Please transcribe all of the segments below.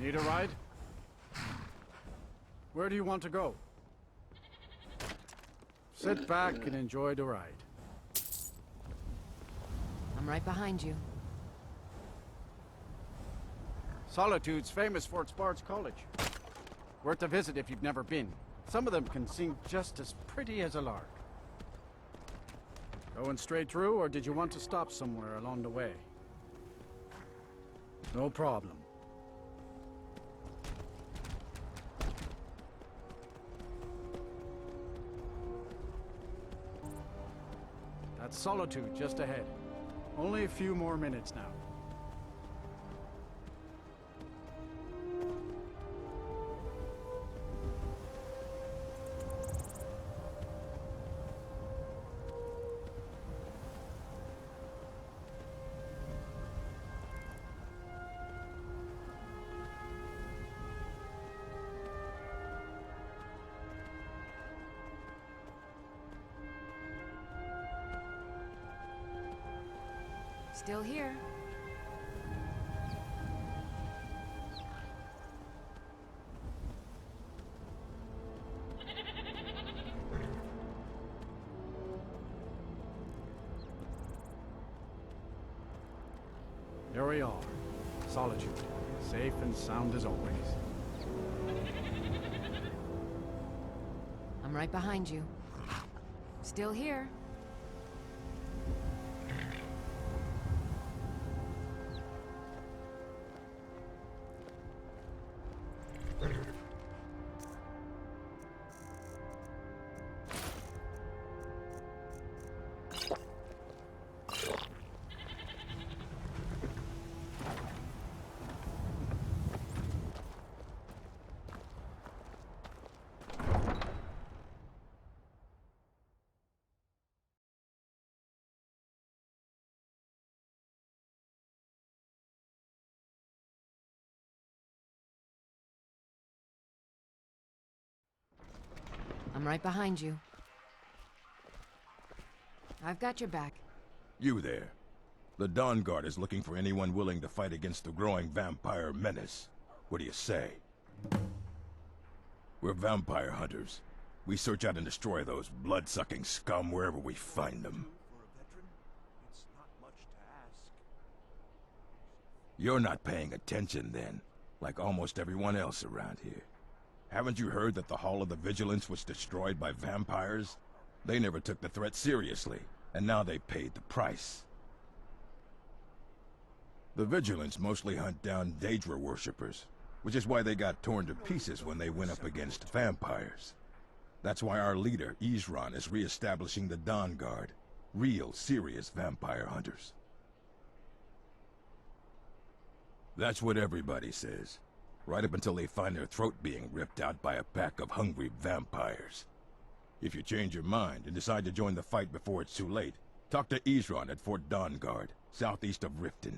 Need a ride? Where do you want to go? Sit back and enjoy the ride. I'm right behind you. Solitude's famous for its Bard's College. Worth a visit if you've never been. Some of them can sing just as pretty as a lark. Going straight through, or did you want to stop somewhere along the way? No problem. That's Solitude just ahead. Only a few more minutes now. Still here. Here we are. Solitude. Safe and sound as always. I'm right behind you. Still here. I'm right behind you. I've got your back. You there. The Dawnguard is looking for anyone willing to fight against the growing vampire menace. What do you say? We're vampire hunters. We search out and destroy those blood-sucking scum wherever we find them. You're not paying attention then, like almost everyone else around here. Haven't you heard that the Hall of the Vigilance was destroyed by vampires? They never took the threat seriously, and now they paid the price. The Vigilance mostly hunt down Daedra worshippers, which is why they got torn to pieces when they went up against vampires. That's why our leader, Isran, is re-establishing the Dawnguard. Real, serious vampire hunters. That's what everybody says. Right up until they find their throat being ripped out by a pack of hungry vampires. If you change your mind and decide to join the fight before it's too late, talk to Isran at Fort Dawnguard, southeast of Riften.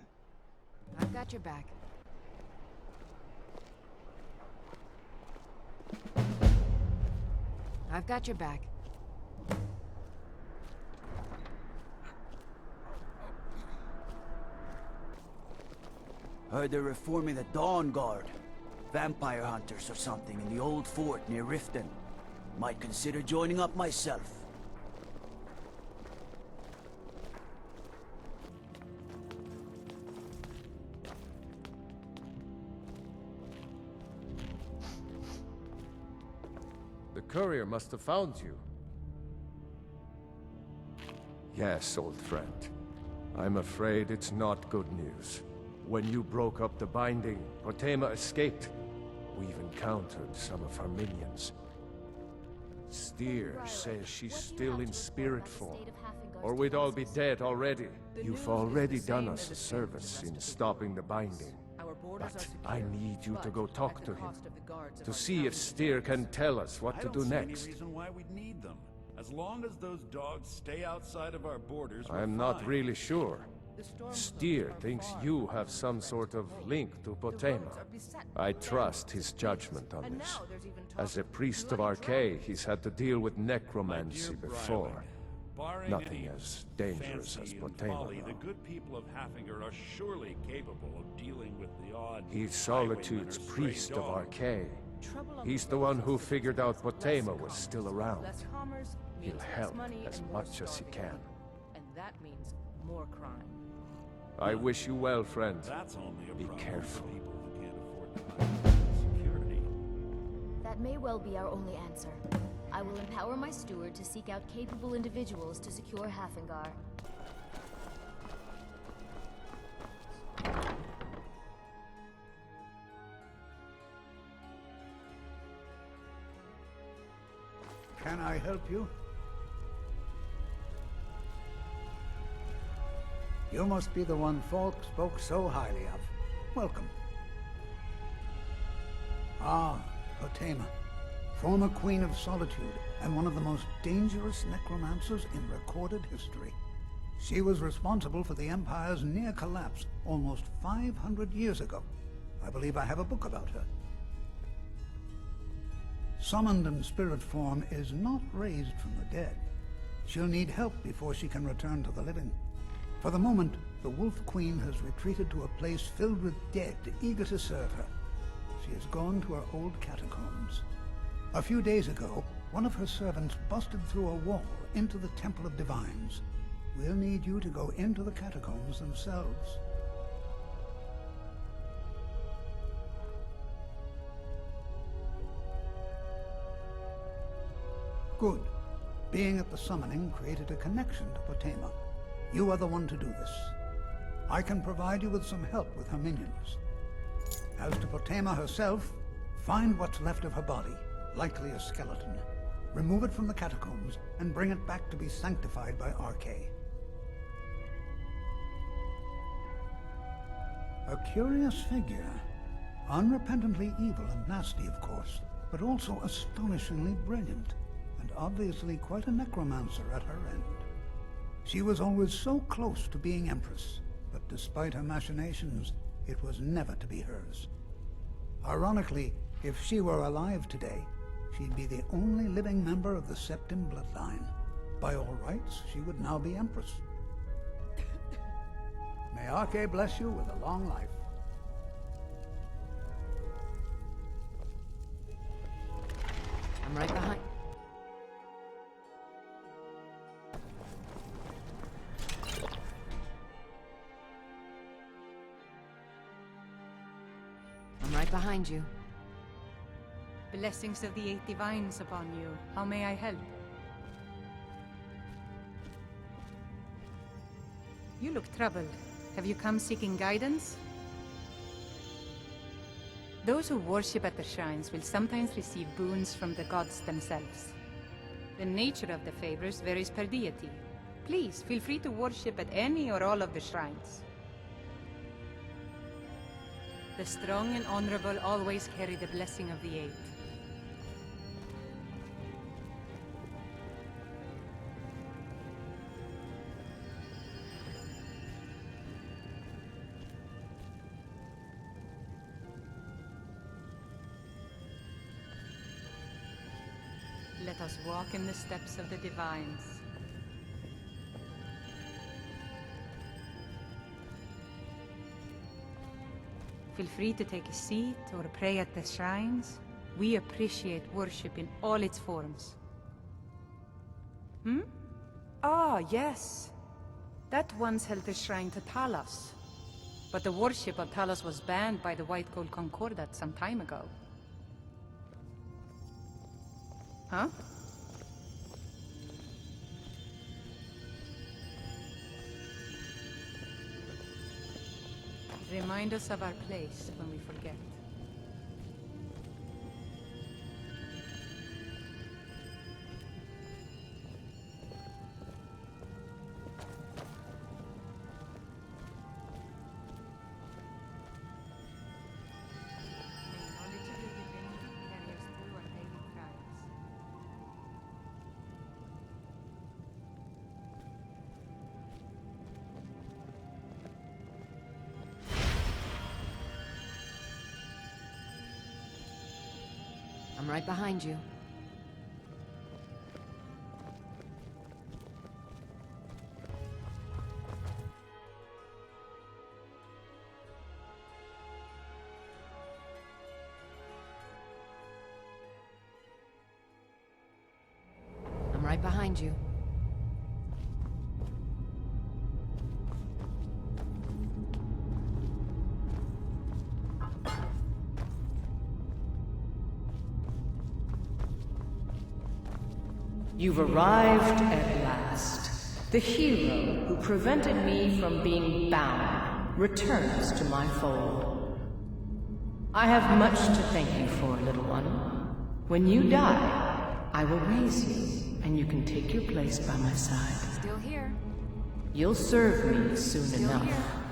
I've got your back. I've got your back. Heard they're reforming the Dawnguard. Vampire hunters or something in the old fort near Riften. Might consider joining up myself. The courier must have found you. Yes, old friend. I'm afraid it's not good news. When you broke up the binding, Potema escaped. We've encountered some of her minions. Steer says she's still in spirit form, or we'd all be dead already. You've already done us a service in stopping the binding, but I need you to go talk to him, to see if Steer can tell us what to do next. I don't see any reason why we'd need them. As long as those dogs stay outside of our borders, we're I'm not fine. really sure. Steer thinks you have some sort of link to Potema. I trust his judgment on this. As a priest of Archay, he's had to deal with necromancy before. Barring Nothing any as dangerous as fancy and Potema, folly, the though. good people of Haffinger are surely capable of dealing with the odd He's highwayman Solitude's or stray priest of dog. Archay. He's the one who figured out Potema was still around. He'll help as much as he can. And that means more crime. I wish you well, friend. That's only a Be problem careful. for people who can't afford to hire security. That may well be our only answer. I will empower my steward to seek out capable individuals to secure Haffinger. Can I help you? You must be the one Falk spoke so highly of. Welcome. Ah, Potema, former Queen of Solitude, and one of the most dangerous necromancers in recorded history. She was responsible for the Empire's near collapse almost 500 years ago. I believe I have a book about her. Summoned in spirit form is not raised from the dead. She'll need help before she can return to the living. For the moment, the Wolf Queen has retreated to a place filled with dead, eager to serve her. She has gone to her old catacombs. A few days ago, one of her servants busted through a wall into the Temple of Divines. We'll need you to go into the catacombs themselves. Good. Being at the summoning created a connection to Potema. You are the one to do this. I can provide you with some help with her minions. As to Potema herself, find what's left of her body, likely a skeleton. Remove it from the catacombs and bring it back to be sanctified by Archay. A curious figure. Unrepentantly evil and nasty, of course, but also astonishingly brilliant, and obviously quite a necromancer at her end. She was always so close to being Empress, but despite her machinations, it was never to be hers. Ironically, if she were alive today, she'd be the only living member of the Septim bloodline. By all rights, she would now be Empress. May Archay bless you with a long life. I'm right behind. I'm right behind you. Blessings of the Eight Divines upon you. How may I help? You look troubled. Have you come seeking guidance? Those who worship at the shrines will sometimes receive boons from the gods themselves. The nature of the favors varies per deity. Please, feel free to worship at any or all of the shrines. The strong and honorable always carry the blessing of the Eight. Let us walk in the steps of the Divines. Feel free to take a seat or pray at the shrines. We appreciate worship in all its forms. Ah, yes. That once held the shrine to Talos. But the worship of Talos was banned by the White Gold Concordat some time ago. Huh? Remind us of our place when we forget. May knowledge of the divinity carry us through our daily trials. I'm right behind you. behind you. You've arrived at last. The hero who prevented me from being bound returns to my fold. I have much to thank you for, little one. When you die, I will raise you, and you can take your place by my side. Still here. You'll serve me soon Still enough. here.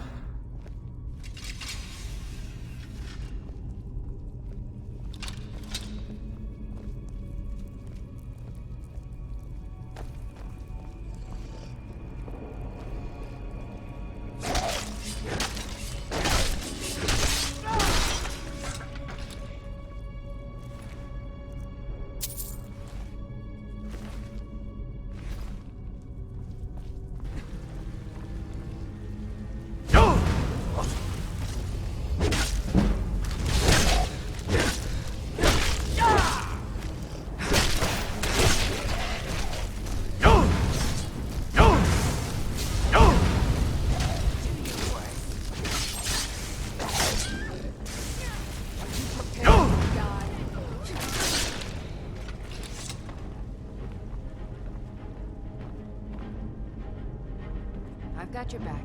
I've got your back.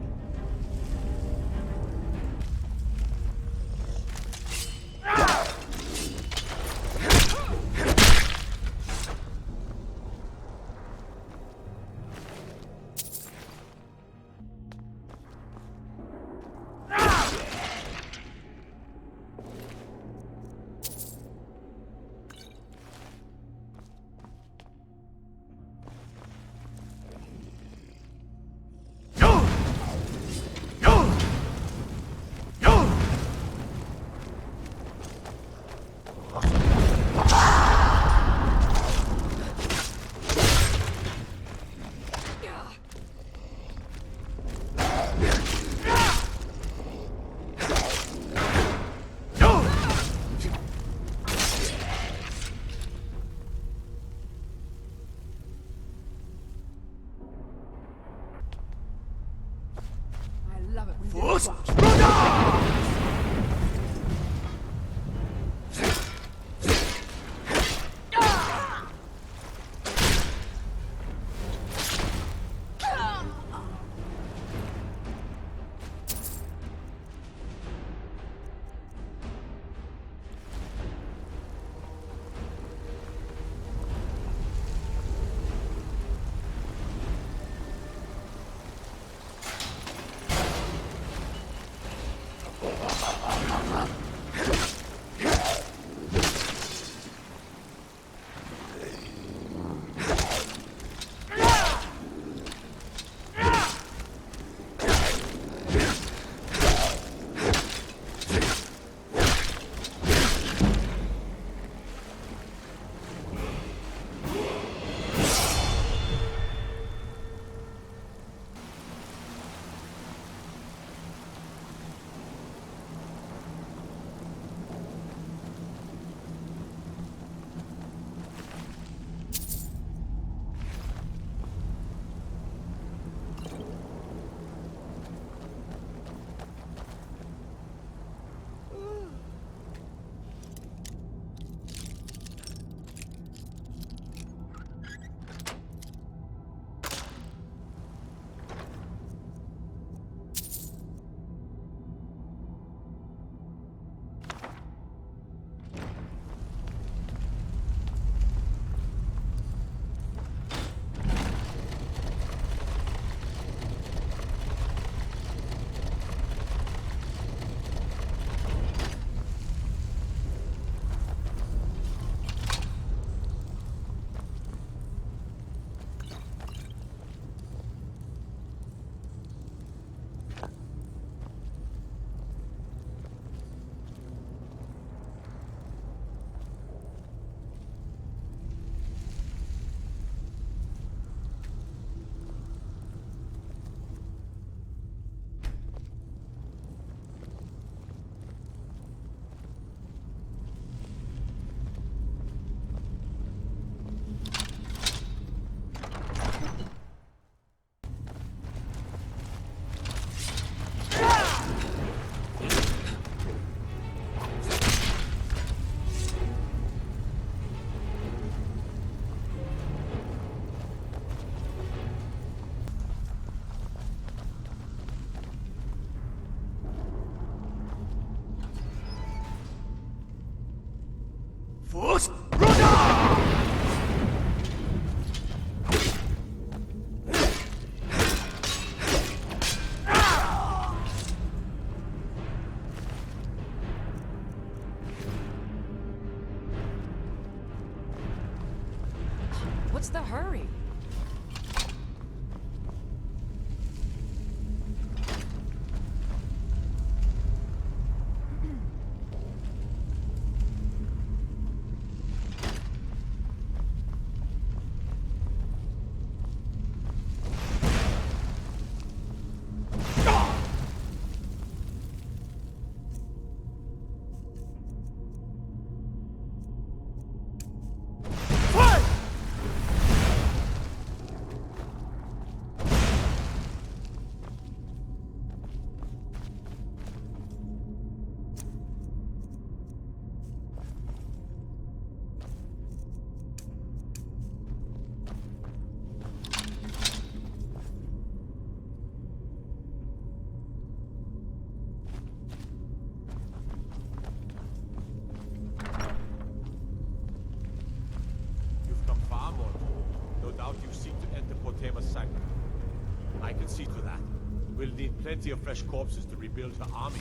What's the hurry? I can see to that. We'll need plenty of fresh corpses to rebuild her army.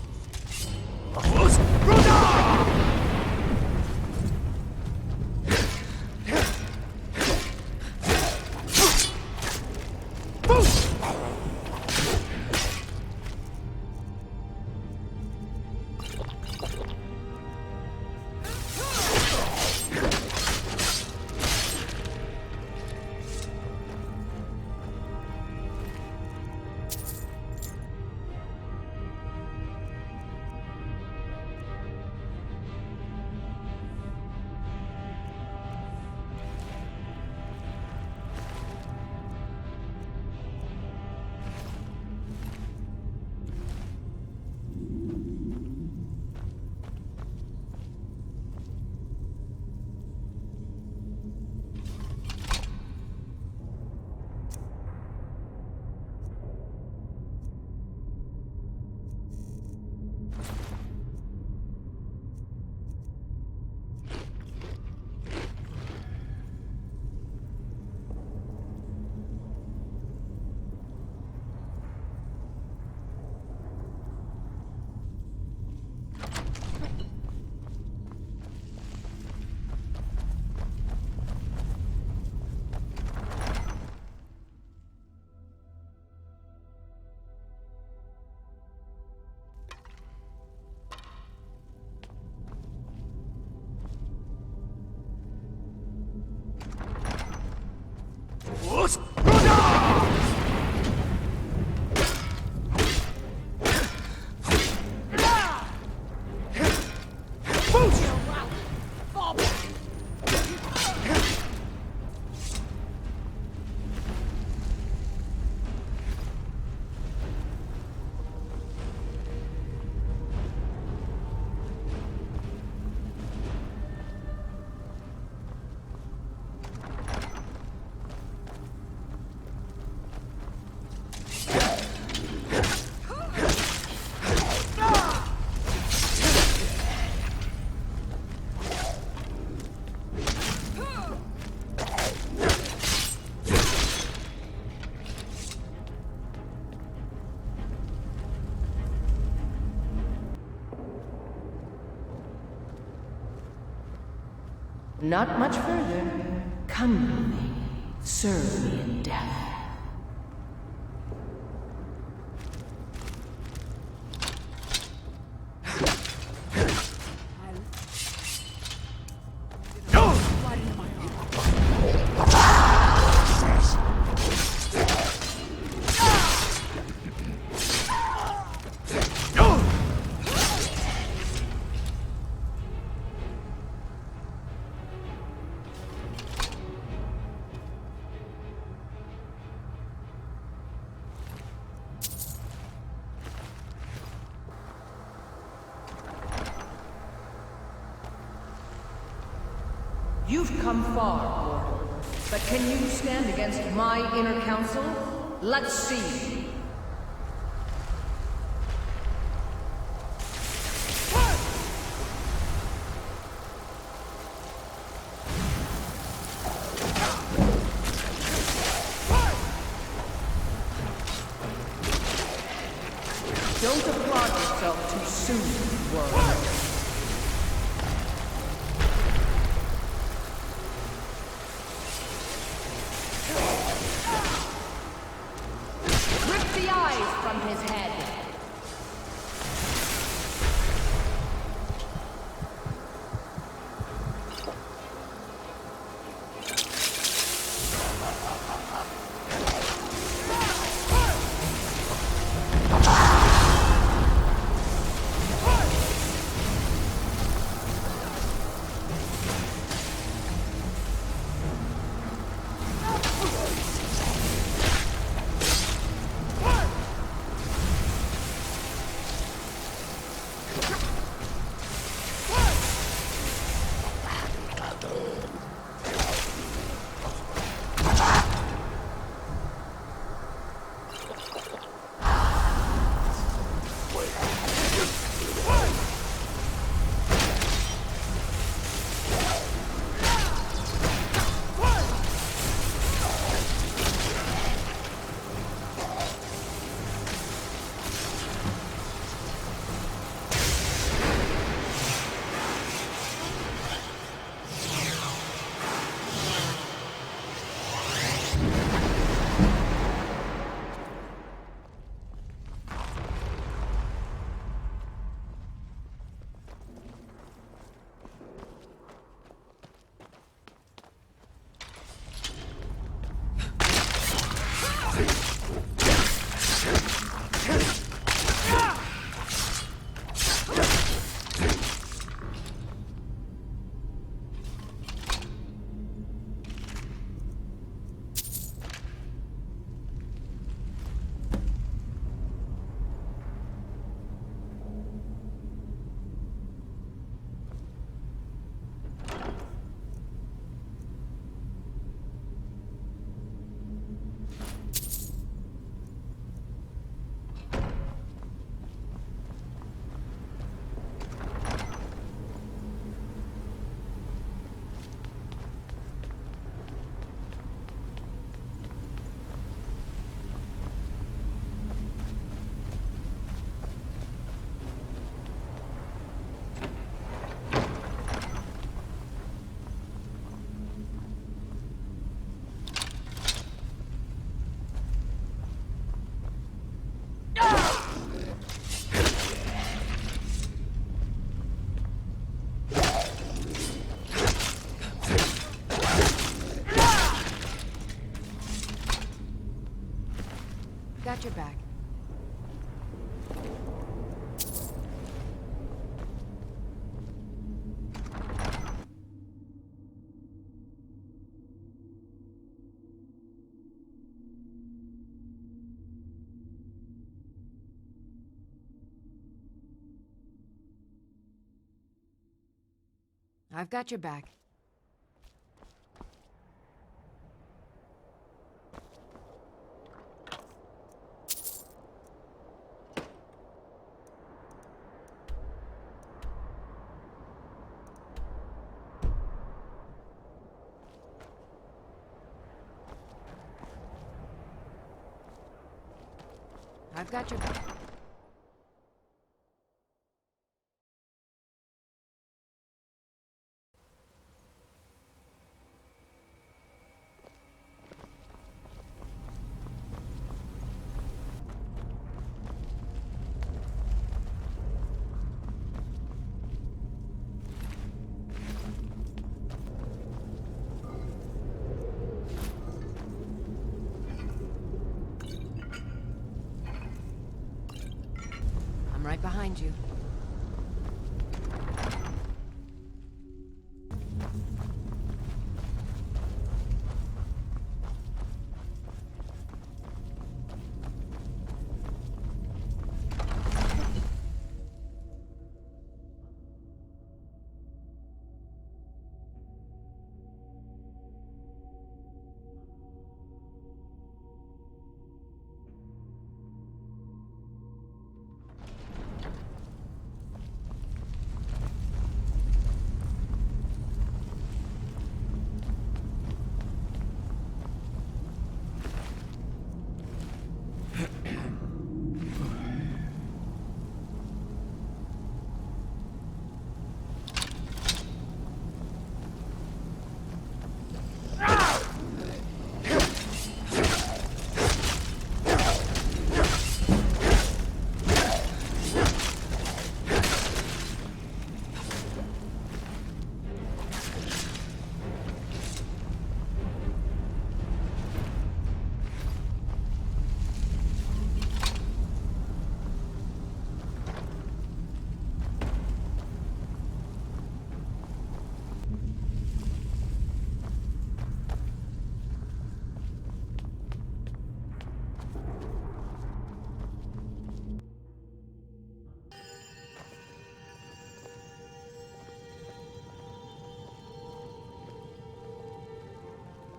Not much further. Come with me. Serve me in death. You've come far, mortal. But can you stand against my inner council? Let's see. Don't applaud yourself too soon, world. Rip the eyes from his head. Got your back. I've got your back. I've got your back. I'm right behind you.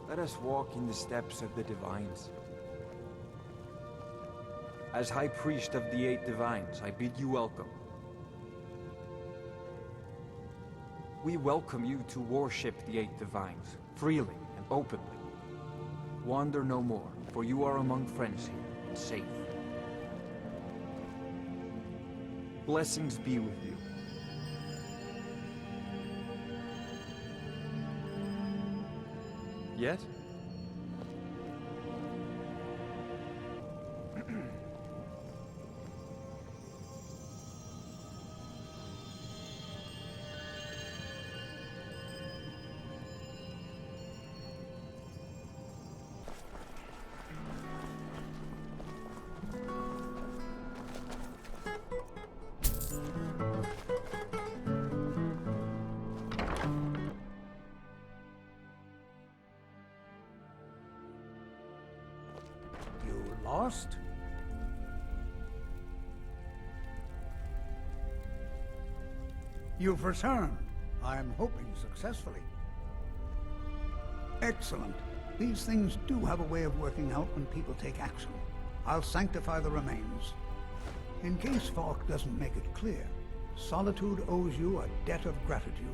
Let us walk in the steps of the Divines. As High Priest of the Eight Divines, I bid you welcome. We welcome you to worship the Eight Divines, freely and openly. Wander no more, for you are among friends here, and safe. Blessings be with you. Yet? Lost? You've returned. I'm hoping successfully. Excellent. These things do have a way of working out when people take action. I'll sanctify the remains. In case Falk doesn't make it clear, Solitude owes you a debt of gratitude.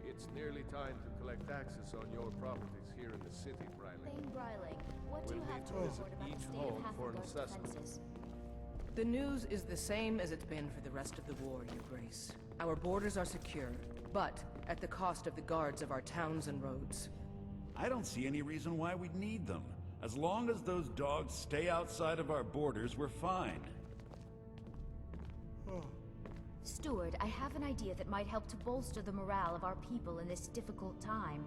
It's nearly time to collect taxes on your properties here in the city, Briley. Thane Bryling, what do you have to We'll need report to about visit the each state of home for an Hafengard's assessment. defenses? The news is the same as it's been for the rest of the war, Your Grace. Our borders are secure, but at the cost of the guards of our towns and roads. I don't see any reason why we'd need them. As long as those dogs stay outside of our borders, we're fine. Steward, I have an idea that might help to bolster the morale of our people in this difficult time.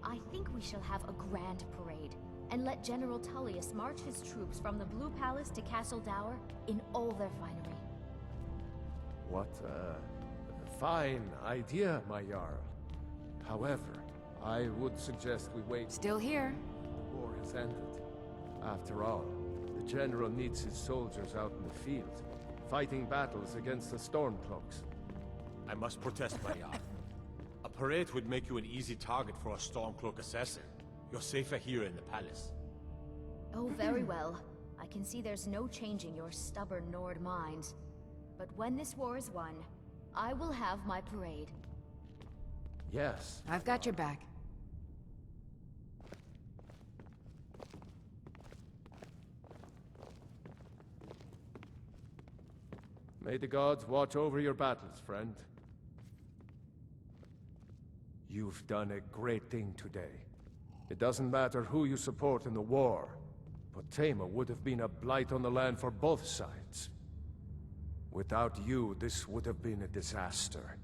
I think we shall have a grand parade, and let General Tullius march his troops from the Blue Palace to Castle Dower in all their finery. What a fine idea, my Jarl. However, I would suggest we wait. Still here. The war has ended. After all, the General needs his soldiers out in the field, fighting battles against the Stormcloaks. I must protest, my Jarl. A parade would make you an easy target for a Stormcloak assassin. You're safer here in the palace. Oh, very well. I can see there's no changing your stubborn Nord minds. But when this war is won, I will have my parade. Yes. I've got your back. May the gods watch over your battles, friend. You've done a great thing today. It doesn't matter who you support in the war, but Potema would have been a blight on the land for both sides. Without you, this would have been a disaster.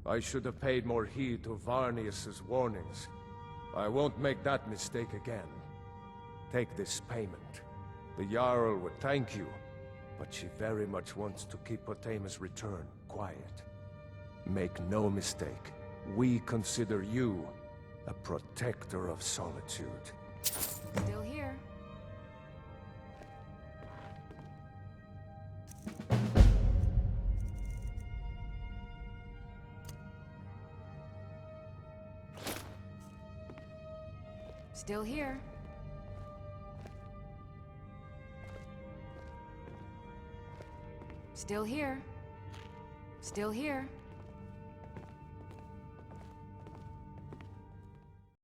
I should have paid more heed to Varnius's warnings. I won't make that mistake again. Take this payment. The Jarl would thank you, but she very much wants to keep Potema's return quiet. Make no mistake, we consider you a protector of Solitude. Still here. Still here. Still here. Still here.